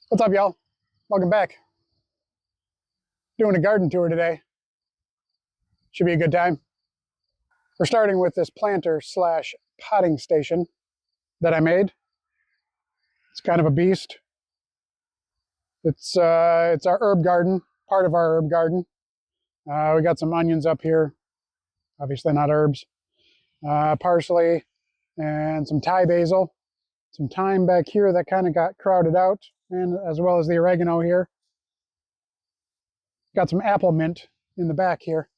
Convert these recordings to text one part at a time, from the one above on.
What's up, y'all? Welcome back. Doing a garden tour today. Should be a good time. We're starting with this planter slash potting station that I made. It's kind of a beast. It's our herb garden, part of our herb garden. We got some onions up here, obviously not herbs. Parsley and some Thai basil. Some thyme back here that kind of got crowded out, and as well as the oregano here. Got some apple mint in the back here.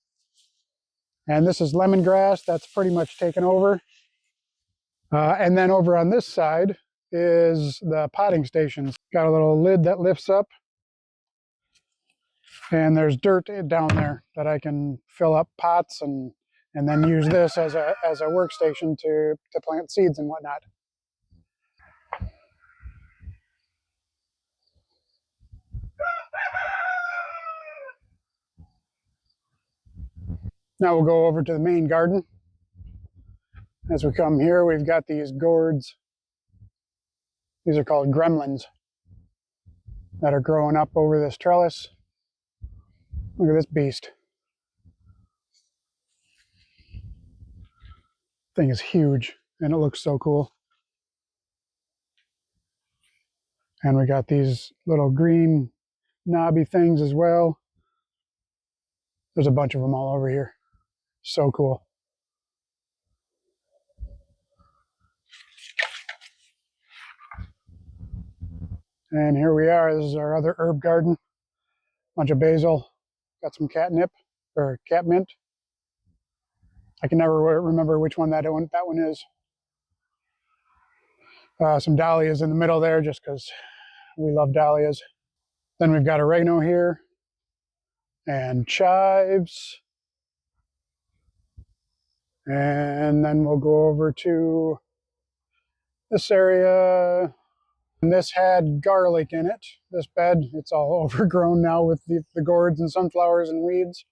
And this is lemongrass that's pretty much taken over. And then over on this side is the potting stations. Got a little lid that lifts up. And there's dirt down there that I can fill up pots and then use this as a workstation to plant seeds and whatnot. Now we'll go over to the main garden. As we come here, we've got these gourds. These are called gremlins that are growing up over this trellis. Look at this beast. Thing is huge and it looks so cool. And we got these little green knobby things as well. There's a bunch of them all over here. So cool. And here we are. This is our other herb garden. Bunch of basil. Got some catnip or catmint. I can never remember which one that one is. Some dahlias in the middle there just because we love dahlias. Then we've got oregano here and chives. And then we'll go over to this area. And this had garlic in it, this bed. It's all overgrown now with the gourds and sunflowers and weeds.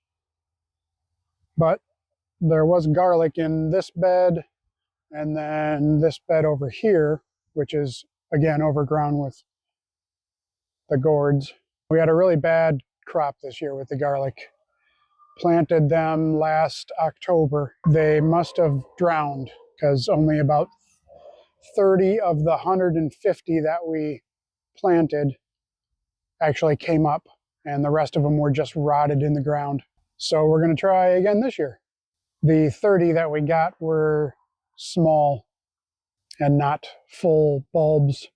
But there was garlic in this bed, and then this bed over here, which is, again, overgrown with the gourds. We had a really bad crop this year with the garlic. Planted them last October. They must have drowned because only about 30 of the 150 that we planted actually came up, and the rest of them were just rotted in the ground. So we're going to try again this year. The 30 that we got were small and not full bulbs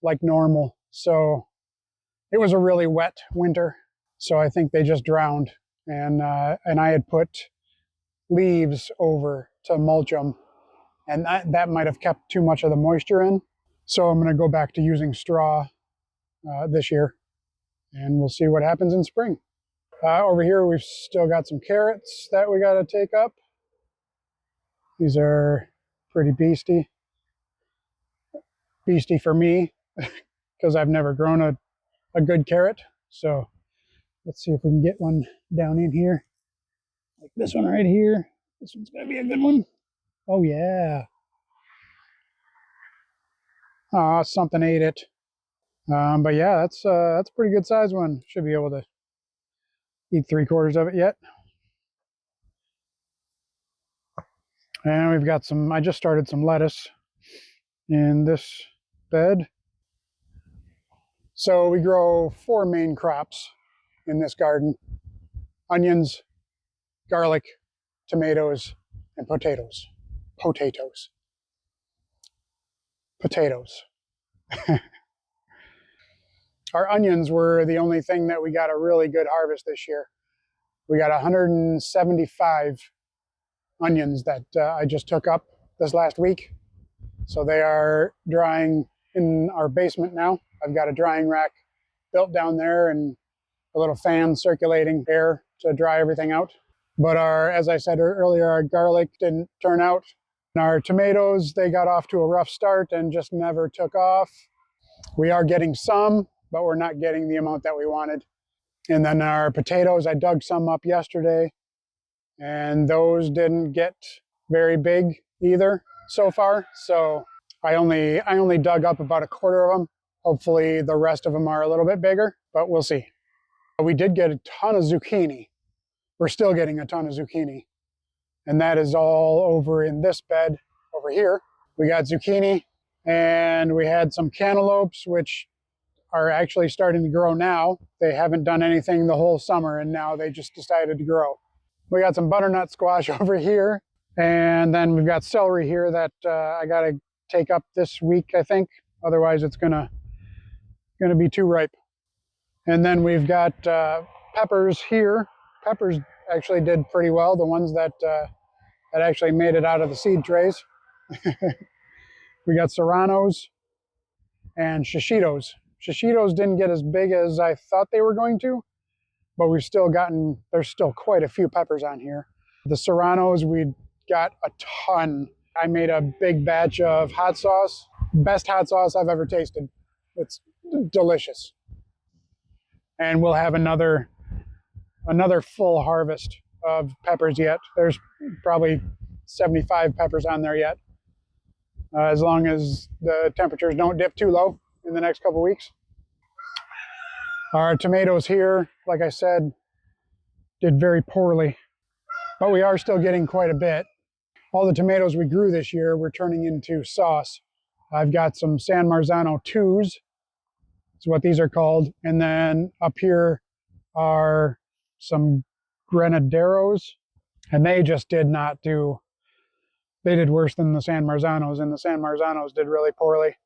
like normal. So it was a really wet winter. So I think they just drowned. And I had put leaves over to mulch them, and that might have kept too much of the moisture in. So I'm going to go back to using straw this year, and we'll see what happens in spring. Over here we've still got some carrots that we got to take up. These are pretty beastie for me because I've never grown a good carrot. So let's see if we can get one down in here. Like this one right here. This one's gonna be a good one. Oh yeah. Something ate it. But yeah, that's a pretty good size one. Should be able to eat 3/4 of it yet. And we've got some, I just started some lettuce in this bed. So we grow 4 main crops in this garden: onions, garlic, tomatoes, and potatoes. Our onions were the only thing that we got a really good harvest this year. We got 175 onions that I just took up this last week. So they are drying in our basement now. I've got a drying rack built down there and a little fan circulating air to dry everything out. But as I said earlier, our garlic didn't turn out. And our tomatoes, they got off to a rough start and just never took off. We are getting some, but we're not getting the amount that we wanted. And then our potatoes, I dug some up yesterday, and those didn't get very big either so far. So I only dug up about 1/4 of them, Hopefully the rest of them are a little bit bigger, but we'll see. We did get a ton of zucchini. We're still getting a ton of zucchini. And that is all over in this bed over here. We got zucchini, and we had some cantaloupes, which are actually starting to grow now. They haven't done anything the whole summer, and now they just decided to grow. We got some butternut squash over here, and then we've got celery here that I got to take up this week, I think. Otherwise, it's gonna be too ripe. And then we've got peppers here. Peppers actually did pretty well. The ones that actually made it out of the seed trays. We got serranos and shishitos. Shishitos didn't get as big as I thought they were going to, but we've still gotten, there's still quite a few peppers on here. The serranos, we got a ton. I made a big batch of hot sauce. Best hot sauce I've ever tasted. It's delicious. And we'll have another full harvest of peppers yet. There's probably 75 peppers on there yet. As long as the temperatures don't dip too low in the next couple weeks. Our tomatoes here, like I said, did very poorly, but we are still getting quite a bit. All the tomatoes we grew this year we're turning into sauce. I've got some San Marzano 2s, is what these are called, and then up here are some Granaderos, and they just did not do, they did worse than the San Marzanos, and the San Marzanos did really poorly,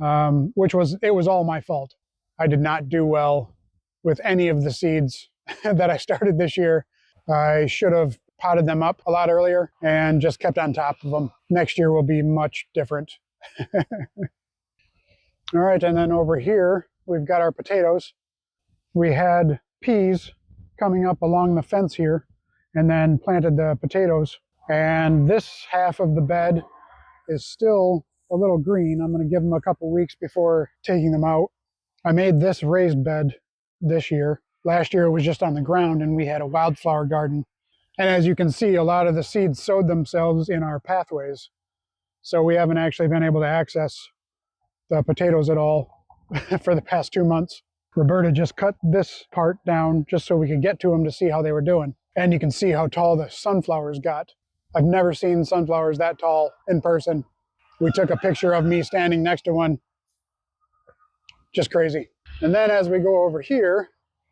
it was all my fault. I did not do well with any of the seeds that I started this year. I should have potted them up a lot earlier and just kept on top of them. Next year will be much different. All right, and then over here, we've got our potatoes. We had peas coming up along the fence here and then planted the potatoes. And this half of the bed is still a little green. I'm going to give them a couple weeks before taking them out. I made this raised bed this year. Last year it was just on the ground and we had a wildflower garden. And as you can see, a lot of the seeds sowed themselves in our pathways. So we haven't actually been able to access the potatoes at all for the past 2 months. Roberta just cut this part down just so we could get to them to see how they were doing. And you can see how tall the sunflowers got. I've never seen sunflowers that tall in person. We took a picture of me standing next to one. Just crazy. And then as we go over here,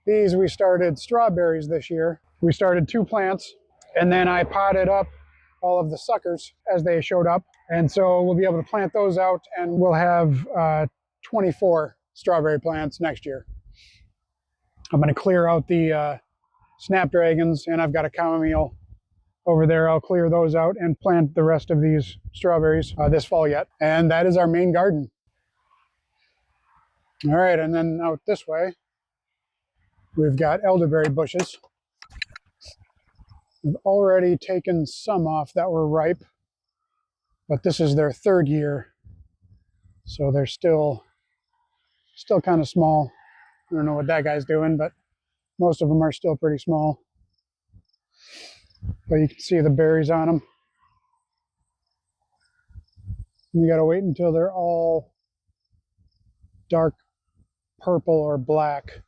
these we started strawberries this year. We started 2 plants, and then I potted up all of the suckers as they showed up. And so we'll be able to plant those out, and we'll have 24 strawberry plants next year. I'm going to clear out the snapdragons, and I've got a chamomile over there. I'll clear those out and plant the rest of these strawberries this fall yet. And that is our main garden. All right, and then out this way, we've got elderberry bushes. We've already taken some off that were ripe, but this is their 3rd year, so they're still kind of small. I don't know what that guy's doing, but most of them are still pretty small. But you can see the berries on them. And you got to wait until they're all dark purple or black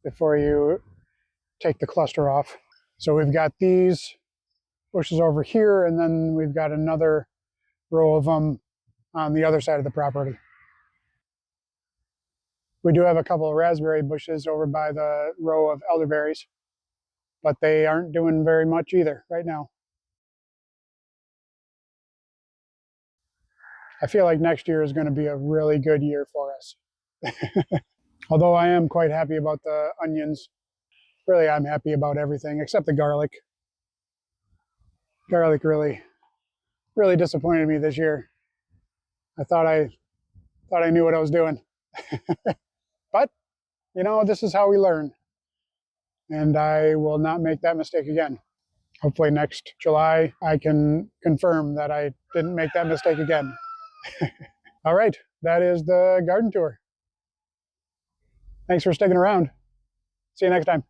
before you take the cluster off. So we've got these bushes over here, and then we've got another row of them on the other side of the property. We do have a couple of raspberry bushes over by the row of elderberries, but they aren't doing very much either right now. I feel like next year is going to be a really good year for us. Although I am quite happy about the onions. Really, I'm happy about everything except the garlic. Garlic really disappointed me this year. I thought I knew what I was doing. But, you know, this is how we learn. And I will not make that mistake again. Hopefully next July, I can confirm that I didn't make that mistake again. All right, that is the garden tour. Thanks for sticking around. See you next time.